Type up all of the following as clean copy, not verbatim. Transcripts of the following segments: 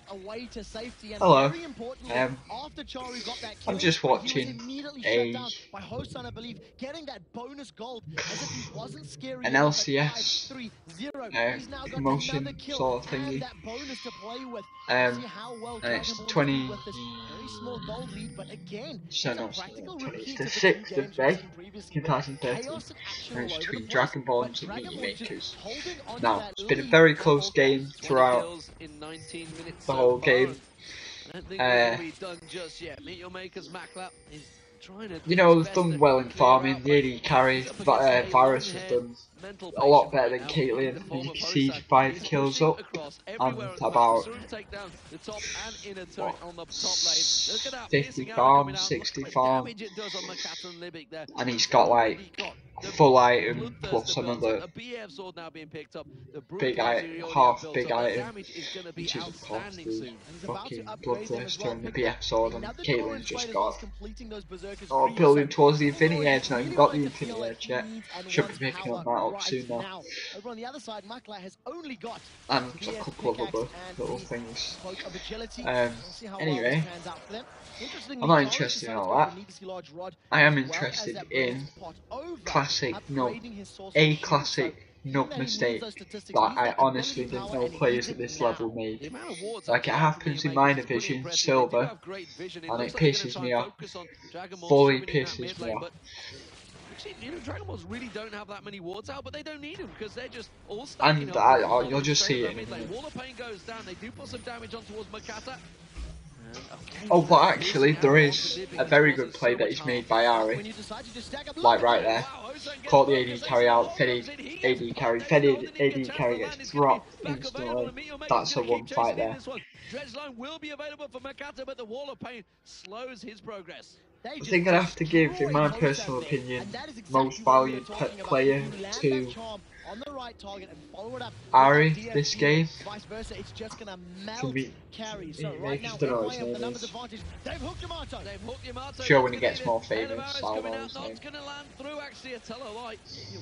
away to safety. And hello. very importantly, after Charu got that kill, I'm just watching immediately shut down by Hosan, I believe, getting that bonus gold as if he wasn't scary an enough LCS 5-3-0. He's now got promotion another kill sort of and thingy. that bonus to play with. And See how well it's DragonBorn 20. with this very small gold lead, but again, So he's a no, practical 20. rookie It's the to the two 6th games of we've May, seen previously. 2013. Chaos and action And all it's over the between place, DragonBorn and but Meat DragonBorn just Makers. holding on to Now, that it's been a lead very at close all game costs. throughout in 19 minutes the whole game. I don't think we're going to be done just yet. Meet your makers, Maclap is trying to. You know, they've done well in farming. The AD carry, Virus has done a lot better than Caitlyn. As you can see, 5 kills up and about 50 farms, 60 farm, and he's got like full item plus another big item, half big item, which is of course the fucking Bloodthirster and the BF sword, and Caitlyn's just got building towards the Infinity Edge. Not even got the Infinity Edge yet. Should be picking up that up soon now. Over on the other side, Makla has only got And a couple of other little things. Anyway, I'm not interested in all that. I am interested in classic nub, a classic nub mistake that I honestly didn't know players at this level made. Like, it happens in my division, silver, and it pisses me off. Fully pisses me off. You know, DragonBorn really don't have that many wards out, but they don't need them because they're just all and you'll just see it. Wall of Pain goes down. They do put some damage on towards Makata. Oh, but actually, there is a very good play that is made by Ari. Like right there. Caught the AD carry out, fed AD carry, fed AD carry gets dropped instantly. That's a one fight there. Dredgeline will be available for Makata, but the Wall of Pain slows his progress. I think I'd have to give, in my personal opinion, most valued player to Ari this game. To be, I just don't know his name is. Sure, when he gets more famous, I'll know his name. It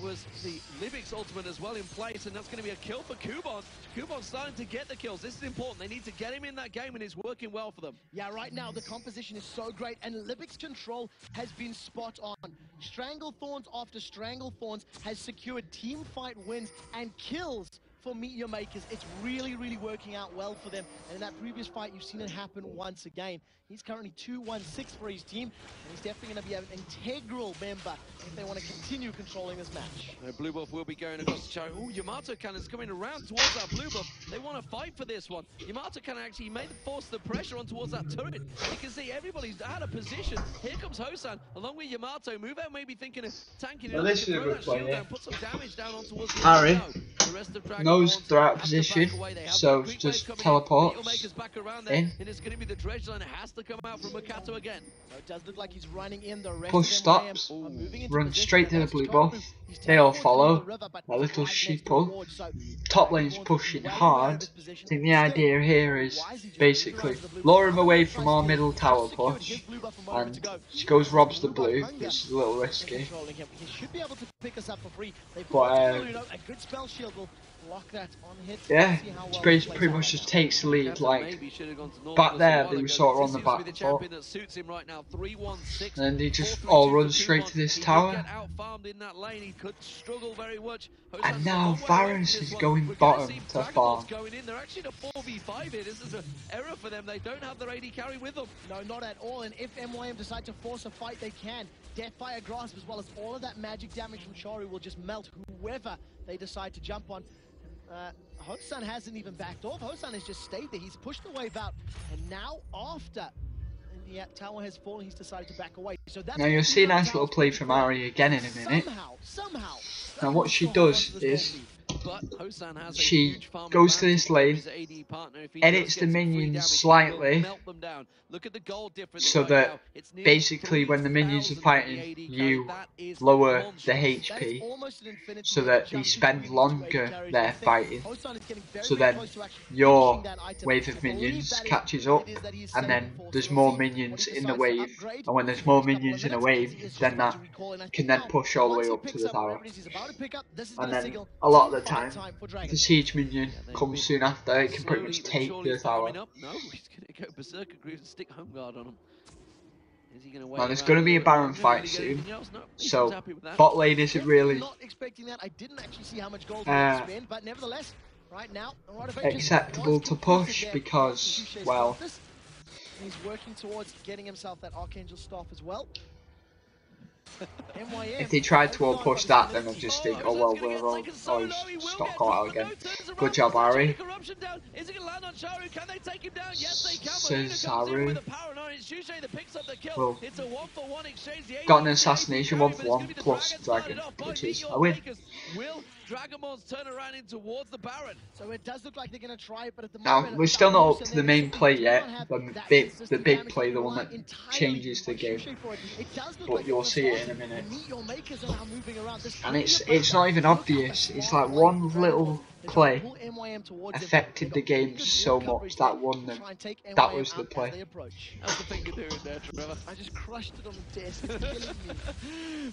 was the Libix ultimate as well in place, and that's going to be a kill for Kubon. Kubon's starting to get the kills. This is important. They need to get him in that game, and it's working well for them. Yeah, right now the composition is so great, and Libix control has been spot on. Stranglethorns after Stranglethorns has secured team fight wins and kills for Meteor Makers. It's really, really working out well for them. And in that previous fight, you've seen it happen once again. He's currently 2-1-6 for his team, and he's definitely going to be an integral member if they want to continue controlling this match. Blue buff will be going across the show. Oh, Yamato Cannon's coming around towards that blue buff. They want to fight for this one. Yamato Cannon actually force the pressure on towards that turret. You can see everybody's out of position. Here comes Hosan along with Yamato. Move out, maybe thinking of tanking it. Well, this is a good play, yeah. Put some damage down on towards the Harry knows Dragon they're out of position, so just teleports in. And it's going to be the Dredgeline that has to come out from Makato again. So it does look like he's running in. The rest Push stops, run straight to the blue buff. They all follow. A little sheeple. Top lane's pushing hard. I think the idea here is basically lure him away from our middle tower push, and she goes robs the blue, which is a little risky. But yeah, she pretty much just takes the lead. Like back there, they were sort of on the back foot, and they just all run straight to this tower. And now Varus is going bottom to farm. They're actually in a 4v5 here. This is an error for them. They don't have their AD carry with them. No, not at all. And if MYM decide to force a fight, they can. Deathfire Grasp, as well as all of that magic damage from Charu, will just melt whoever they decide to jump on. Hosan hasn't even backed off. Hosan has just stayed there. He's pushed the wave out, and now after the tower has fallen, he's decided to back away. So that's now you'll see a nice little play from Ari again in a minute. Somehow. Now what she does is she goes to this lane, edits the minions slightly, so that basically when the minions are fighting, you lower the HP, so that they spend longer there fighting, so then your wave of minions catches up, and then there's more minions in the wave, and when there's more minions in a wave, then that can then push all the way up to the tower. And then a lot of the time, if the siege minion comes soon after, it can pretty much take the tower. No, he's going to go Berserker Greaves and stick Home Guard on him. Is he going to wait? Well, there's going to be a Baron fight soon, so bot lane isn't really not expecting that. I didn't actually see how much gold spend, but nevertheless, right now, acceptable to push because, well, he's working towards getting himself that Archangel staff as well. if they tried to all push that, then I'd just think, oh well, we're all he's got caught out again. Good job, Ari. Cesaru. Well, got an assassination 1-for-1 plus dragon, which is a win. DragonBorn's turn around in towards the Baron. So it does look like they're going to try it, but at the moment, now we're still not up to the main play yet. The big play, the one that changes the game. But you'll see it in a minute. And it's not even obvious. It's like one little play affected the game so much that won them. That was the play. How's the finger doing there, Trevor? I just crushed it on the desk.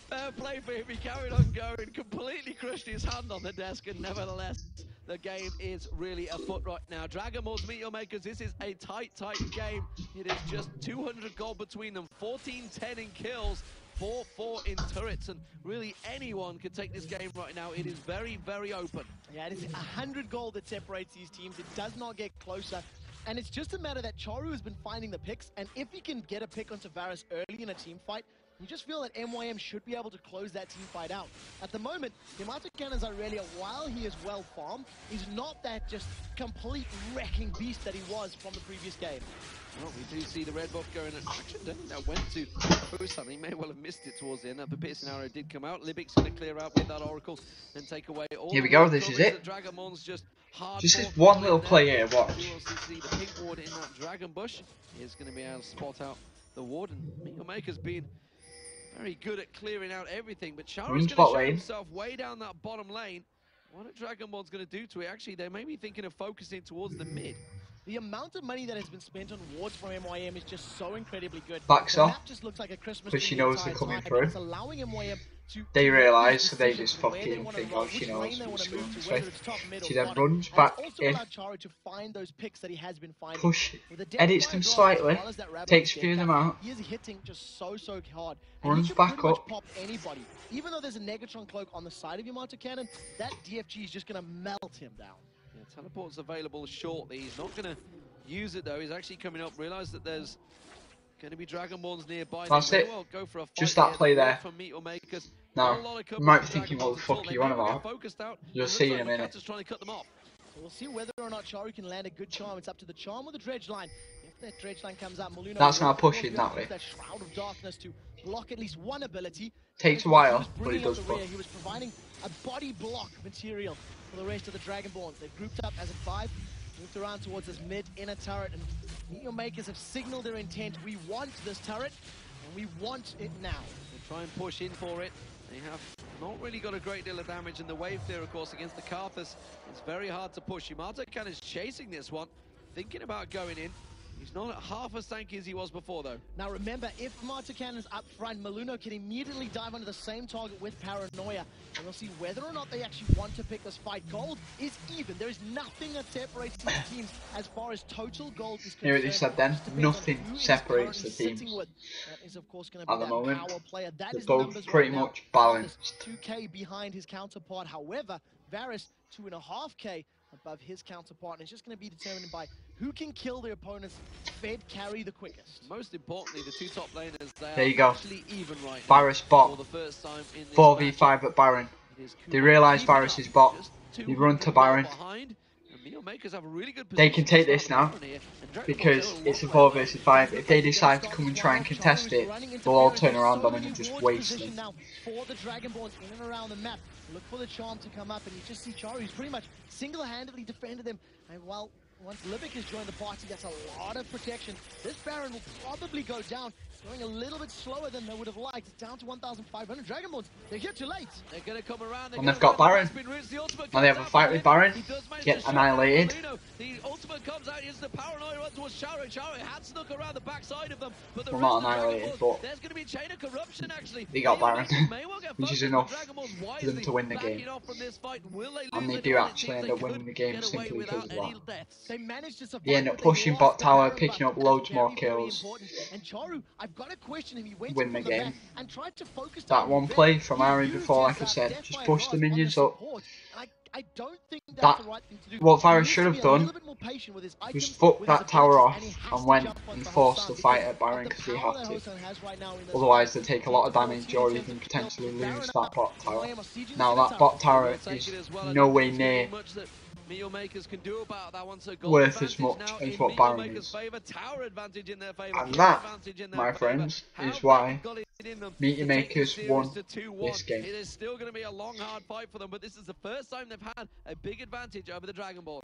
Fair play for him. He carried on going, completely crushed his hand on the desk, and nevertheless, the game is really afoot right now. DragonBorn's Meteor Makers, this is a tight game. It is just 200 gold between them, 14-10 in kills, 4-4 in turrets, and really anyone could take this game right now. It is very, very open. Yeah, it is 100 gold that separates these teams. It does not get closer. And it's just a matter that Charu has been finding the picks, and if he can get a pick onto Varus early in a team fight, you just feel that MYM should be able to close that team fight out. At the moment, Yamato Cannon's Aurelia, while he is well farmed, is not that just complete wrecking beast that he was from the previous game. Well, we do see the red buff going in action. I think that went to Busan. He may well have missed it towards the end. The piercing arrow did come out. Libic's going to clear out with that Oracle and take away all. Here we go, this is it. Just this one little play here, watch. You also see the pink ward in that dragon bush. He's going to be able to spot out the ward, and Meteor Maker's been very good at clearing out everything, but Charu's going to show himself way down that bottom lane. What a DragonBorn's going to do to it? Actually, they may be thinking of focusing towards the mid. The amount of money that has been spent on wards from MYM is just so incredibly good. Backs off, just looks like a Christmas because she knows they're coming through. Allowing MYM to they realise, so they just fucking think, oh, she knows what's going this way. She then runs back in, push, edits them slightly, takes a few of them out, he is hitting just so hard. Runs back up. Pop anybody. Even though there's a Negatron cloak on the side of Yamato Cannon, that DFG is just going to melt him down. Yeah, teleport's available shortly. He's not going to use it though. He's actually coming up. Realise that there's going to be DragonBorns nearby. That's it. Well, go for a just that play there. Now, you might be thinking, what the fuck are you on about? You'll see in a minute. So we'll see whether or not Charu can land a good charm. It's up to the charm or the dredge line. If that dredge line comes out, Maluno that's now pushing that way. That Shroud of Darkness to block at least one ability. Takes a while, but he does push. He was providing a body block material for the rest of the DragonBorns. They've grouped up as a 5, moved around towards this mid-inner turret, and Meteor Makers have signaled their intent. We want this turret, and we want it now. They'll try and push in for it. They have not really got a great deal of damage, and the wave clear, of course, against the Karthus, it's very hard to push. Yamato Can is chasing this one, thinking about going in. He's not half as tanky as he was before, though. Now remember, if Yamato Cannon's up front, Maluno can immediately dive onto the same target with Paranoia. And we'll see whether or not they actually want to pick this fight. Gold is even. There is nothing that separates these teams as far as total gold is concerned. Hear what they said then? Nothing separates the teams. That is, of course, going to be at the moment, they're both pretty much balanced. 2k behind his counterpart. However, Varus 2.5k above his counterpart, and it's just going to be determined by who can kill their opponent's fed carry the quickest. Most importantly, the two top laners, there you go. Actually even right Varus bot. 4v5 at Baron. They realise Varus is bot. They run to Baron. They can take this now because it's a 4 versus 5. If they decide to come and try and contest it, they'll all turn around on him and just waste him. For the DragonBorns in and around the map, look for the charm to come up, and you just see Charu, who's pretty much single-handedly defended them. And while once Libic has joined the party, that's a lot of protection. This Baron will probably go down. Going a little bit slower than they would have liked. It's down to 1,500. DragonBorn, they're here too late. They're going to come around. And they've got Baron. Now they have a fight with Baron. Get annihilated. The ultimate comes out. Is the paranoia run towards Charo. Charo had snuck around the backside of them, but the well, not annihilated, but there's going to be a chain of corruption actually. They got Baron, which is enough for them to win the game. And they do actually end up winning the game simply because of that. They end up pushing bot tower, picking up loads more kills, win the game. That one play from Aaron before, like I said, just push the minions up. What Virus should have done was fuck that tower off and went and forced the fight at Baron because he had to. Otherwise they take a lot of damage or even potentially lose that bot tower. Now that bot tower is no way near worth as much as what Baron is. And that, my friends, is why Meteor Makers won this game. It is still going to be a long, hard fight for them, but this is the first time they've had a big advantage over the DragonBorn.